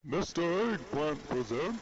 Mr. Eggplant presents...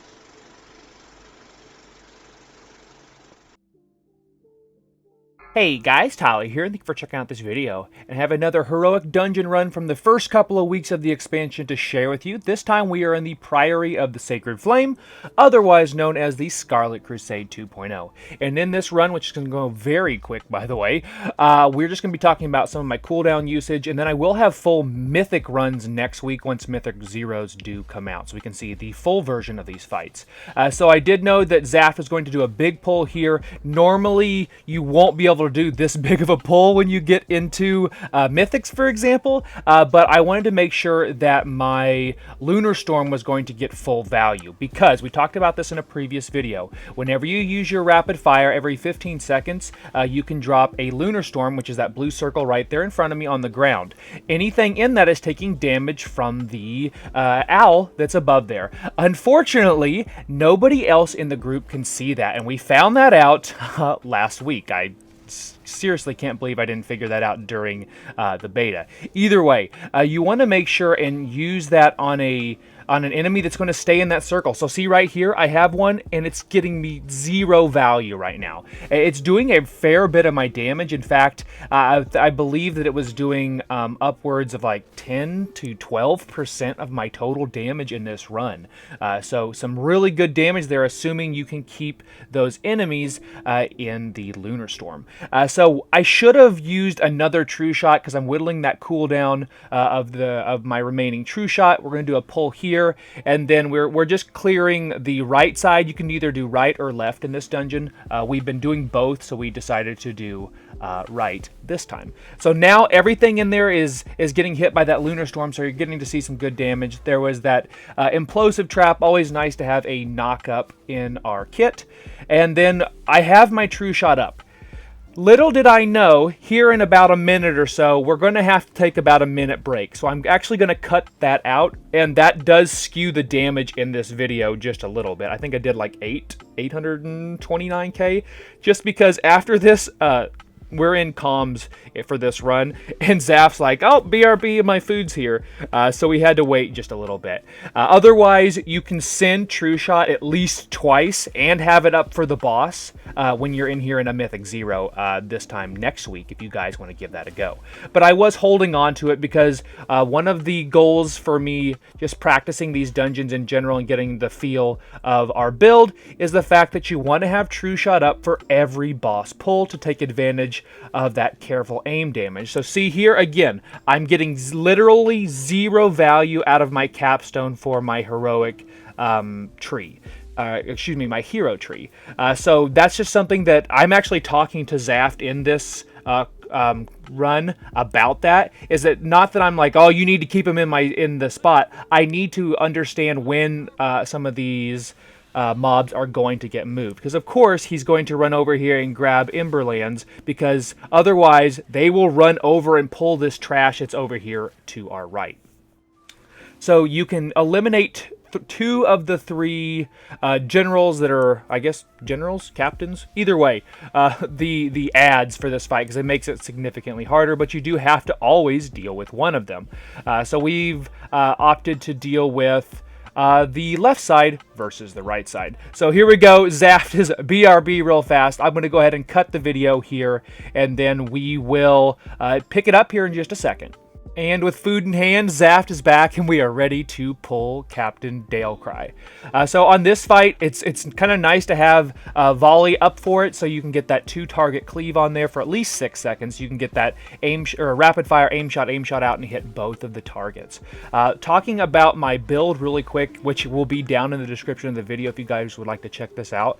Hey guys, Tyler here, and thank you for checking out this video, and have another heroic dungeon run from the first couple of weeks of the expansion to share with you. This time we are in the Priory of the Sacred Flame, otherwise known as the Scarlet Crusade 2.0. And in this run, which is going to go very quick by the way, we're just going to be talking about some of my cooldown usage, and then I will have full Mythic runs next week once Mythic Zeros do come out, so we can see the full version of these fights. So I did know that Zaft was going to do a big pull here. Normally, you won't be able to do this big of a pull when you get into Mythics, for example, but I wanted to make sure that my Lunar Storm was going to get full value, because we talked about this in a previous video. Whenever you use your rapid fire every 15 seconds, you can drop a Lunar Storm, which is that blue circle right there in front of me on the ground. Anything in that is taking damage from the owl that's above there. Unfortunately, nobody else in the group can see that, and we found that out last week. I seriously can't believe I didn't figure that out during the beta. Either way, you want to make sure and use that on an enemy that's going to stay in that circle. So see right here, I have one, and it's getting me 0 value right now. It's doing a fair bit of my damage. In fact, I believe that it was doing upwards of like 10 to 12% of my total damage in this run. So some really good damage there, assuming you can keep those enemies in the Lunar Storm. So I should have used another True Shot, because I'm whittling that cooldown of my remaining True Shot. We're going to do a pull here. And then we're just clearing the right side. You can either do right or left in this dungeon. We've been doing both, so we decided to do right this time. So now everything in there is getting hit by that Lunar Storm, so you're getting to see some good damage. There was that Implosive Trap, always nice to have a knock up in our kit. And then I have my True Shot up. Little did I know, here in about a minute or so, we're going to have to take about a minute break. So I'm actually going to cut that out, and that does skew the damage in this video just a little bit. I think I did like 829k, just because after this, we're in comms for this run, and Zaft's like, oh, BRB, my food's here. So we had to wait just a little bit. Otherwise, you can send True Shot at least twice and have it up for the boss when you're in here in a Mythic Zero this time next week, if you guys want to give that a go. But I was holding on to it because one of the goals for me just practicing these dungeons in general and getting the feel of our build is the fact that you want to have True Shot up for every boss pull to take advantage of that careful aim damage. So see here again, I'm getting literally 0 value out of my capstone for my heroic tree. Excuse me, my hero tree. So that's just something that I'm actually talking to Zaft in this run about. That is that not that I'm like, oh, you need to keep him in the spot. I need to understand when some of these mobs are going to get moved, because of course he's going to run over here and grab Emberlands, because otherwise they will run over and pull this trash that's over here to our right. So you can eliminate 2 of the 3 generals that are, I guess, generals, captains, either way, the ads for this fight, because it makes it significantly harder, but you do have to always deal with one of them. So we've opted to deal with the left side versus the right side. So here we go. Zaft is BRB real fast. I'm going to go ahead and cut the video here, and then we will pick it up here in just a second. And with food in hand, Zaft is back, and we are ready to pull Captain Dailcry. So on this fight, it's kind of nice to have volley up for it, so you can get that 2-target cleave on there for at least 6 seconds. You can get that rapid fire aim shot out and hit both of the targets. Talking about my build really quick, which will be down in the description of the video if you guys would like to check this out.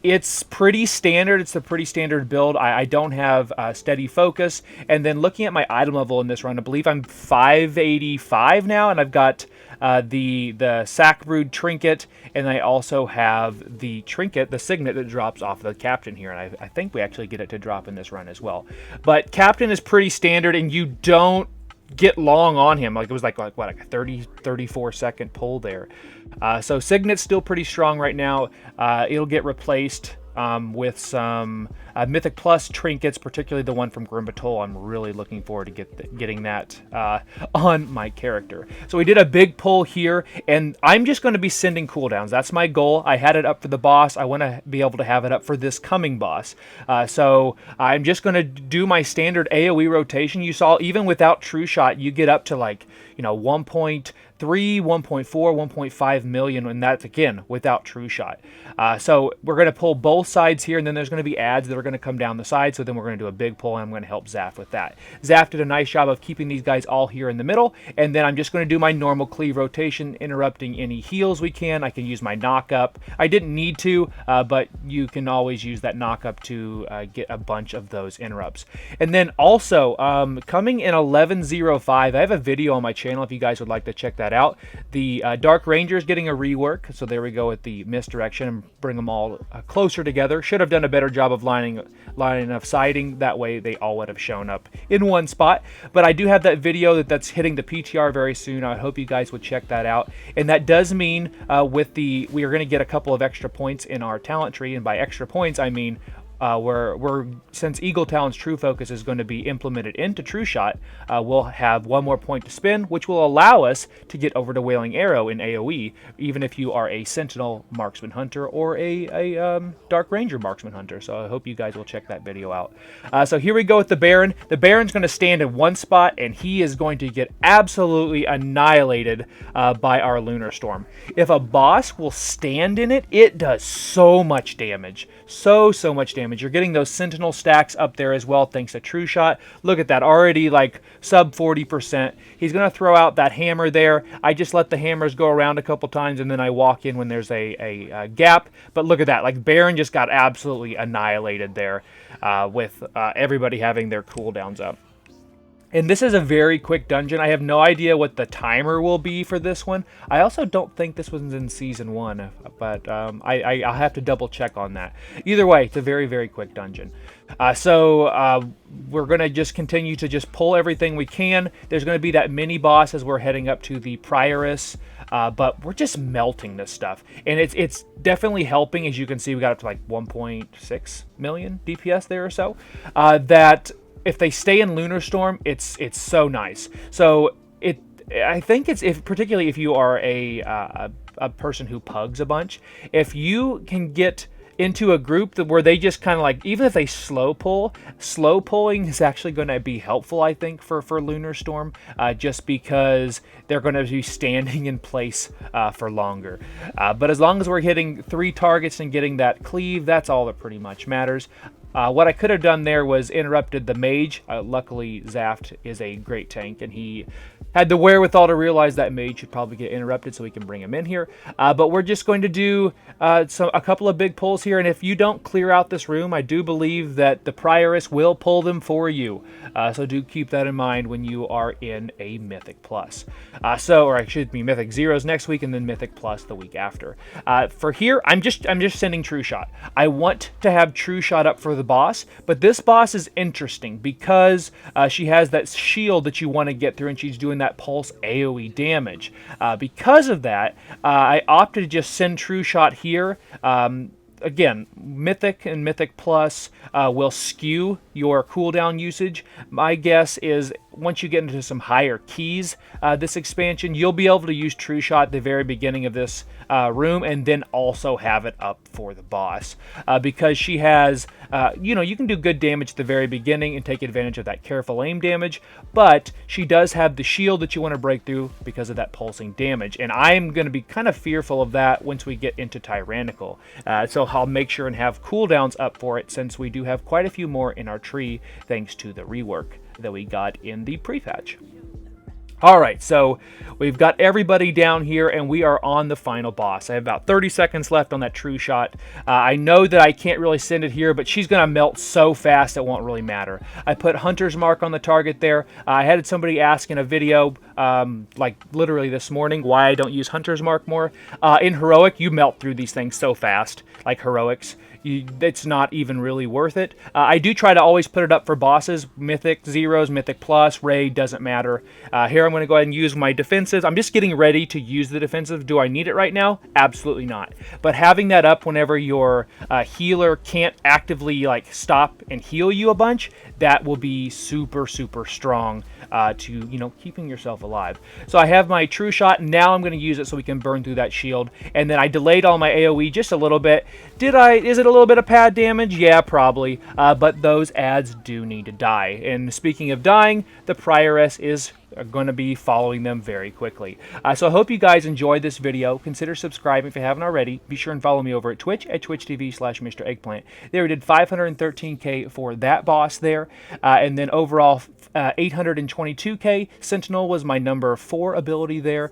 It's pretty standard. It's a pretty standard build. I don't have steady focus. And then looking at my item level in this run, I believe I'm 585 now, and I've got the Sacbrood Trinket, and I also have the Trinket, the Signet that drops off the Captain here, and I think we actually get it to drop in this run as well. But Captain is pretty standard, and you don't get long on him. Like it was like what, like a 34 second pull there. So Signet's still pretty strong right now. It'll get replaced with some Mythic Plus trinkets, particularly the one from Grimbatol. I'm really looking forward to getting that on my character. So we did a big pull here, and I'm just going to be sending cooldowns. That's my goal. I had it up for the boss. I want to be able to have it up for this coming boss. So I'm just going to do my standard AoE rotation. You saw even without True Shot, you get up to like, 1.3, 1.4, 1.5 million, and that's again without True Shot. So we're going to pull both sides here, and then there's going to be ads that are going to come down the side, so then we're going to do a big pull, and I'm going to help Zaf with that. Zaf did a nice job of keeping these guys all here in the middle, and then I'm just going to do my normal cleave rotation, interrupting any heals we can. I can use my knock up. I didn't need to, but you can always use that knock up to get a bunch of those interrupts. And then also, coming in 11.05, I have a video on my channel if you guys would like to check that out. The Dark Ranger is getting a rework, so there we go with the misdirection and bring them all closer together. Should have done a better job of lining of sighting. That way they all would have shown up in one spot. But I do have that video that's hitting the PTR very soon. I hope you guys would check that out. And that does mean we are going to get a couple of extra points in our talent tree, and by extra points I mean since Eagle Talon's True Focus is going to be implemented into True Shot, we'll have one more point to spin, which will allow us to get over to Wailing Arrow in AoE, even if you are a Sentinel Marksman Hunter or a Dark Ranger Marksman Hunter. So I hope you guys will check that video out. So here we go with the Baron. The Baron's going to stand in one spot, and he is going to get absolutely annihilated by our Lunar Storm. If a boss will stand in it, it does so much damage. So much damage. You're getting those Sentinel stacks up there as well thanks to True Shot. Look at that, already like sub 40%. He's going to throw out that hammer there. I just let the hammers go around a couple times, and then I walk in when there's a gap. But look at that, like Baron just got absolutely annihilated there with everybody having their cooldowns up. And this is a very quick dungeon. I have no idea what the timer will be for this one. I also don't think this one's in Season 1, but I'll have to double check on that. Either way, it's a very, very quick dungeon. So we're going to just continue to just pull everything we can. There's going to be that mini boss as we're heading up to the Prioress, but we're just melting this stuff. And it's definitely helping. As you can see, we got up to like 1.6 million DPS there or so. That if they stay in Lunar Storm, it's so nice. So I think particularly if you are a person who pugs a bunch, if you can get into a group where they just kind of like, even if they slow pulling is actually going to be helpful, I think, for Lunar Storm, just because they're going to be standing in place for longer. But as long as we're hitting 3 targets and getting that cleave, that's all that pretty much matters. What I could have done there was interrupted the mage. Luckily, Zaft is a great tank, and he had the wherewithal to realize that mage should probably get interrupted, so we can bring him in here. But we're just going to do a couple of big pulls here, and if you don't clear out this room, I do believe that the Prioress will pull them for you. So do keep that in mind when you are in a Mythic Plus. Or I should be Mythic Zeros next week, and then Mythic Plus the week after. For here, I'm just sending True Shot. I want to have True Shot up for the boss, but this boss is interesting because she has that shield that you want to get through, and she's doing that pulse AoE damage. Because of that, I opted to just send True Shot here. Again, Mythic and Mythic Plus will skew your cooldown usage. My guess is once you get into some higher keys this expansion, you'll be able to use True Shot at the very beginning of this room, and then also have it up for the boss. Because she has, you can do good damage at the very beginning and take advantage of that careful aim damage, but she does have the shield that you want to break through because of that pulsing damage. And I'm going to be kind of fearful of that once we get into Tyrannical. So I'll make sure and have cooldowns up for it, since we do have quite a few more in our tree thanks to the rework that we got in the pre-patch. Alright, so we've got everybody down here, and we are on the final boss. I have about 30 seconds left on that True Shot. I know that I can't really send it here, but she's going to melt so fast it won't really matter. I put Hunter's Mark on the target there. I had somebody ask in a video, like literally this morning, why I don't use Hunter's Mark more. In Heroic, you melt through these things so fast, like Heroics. it's not even really worth it. I do try to always put it up for bosses, Mythic Zeros, Mythic Plus, Raid, doesn't matter. Here I'm going to go ahead and use my defensives. I'm just getting ready to use the defensive. Do I need it right now? Absolutely not. But having that up whenever your healer can't actively like stop and heal you a bunch, that will be super, super strong to, you know, keeping yourself alive. So I have my True Shot. Now I'm going to use it so we can burn through that shield. And then I delayed all my AoE just a little bit. Is it a little bit of pad damage? Yeah, probably. But those ads do need to die. And speaking of dying, the Prioress is going to be following them very quickly. So I hope you guys enjoyed this video. Consider subscribing if you haven't already. Be sure and follow me over at Twitch at twitch.tv/Mr. Eggplant. There we did 513k for that boss there. And then overall 822k. Sentinel was my number 4 ability there.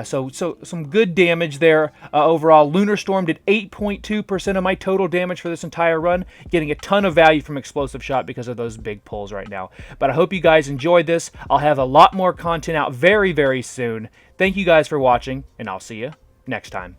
So some good damage there. Overall, Lunar Storm did 8.2% of my total damage for this entire run, getting a ton of value from Explosive Shot because of those big pulls right now. But I hope you guys enjoyed this. I'll have a lot more content out very, very soon. Thank you guys for watching, and I'll see you next time.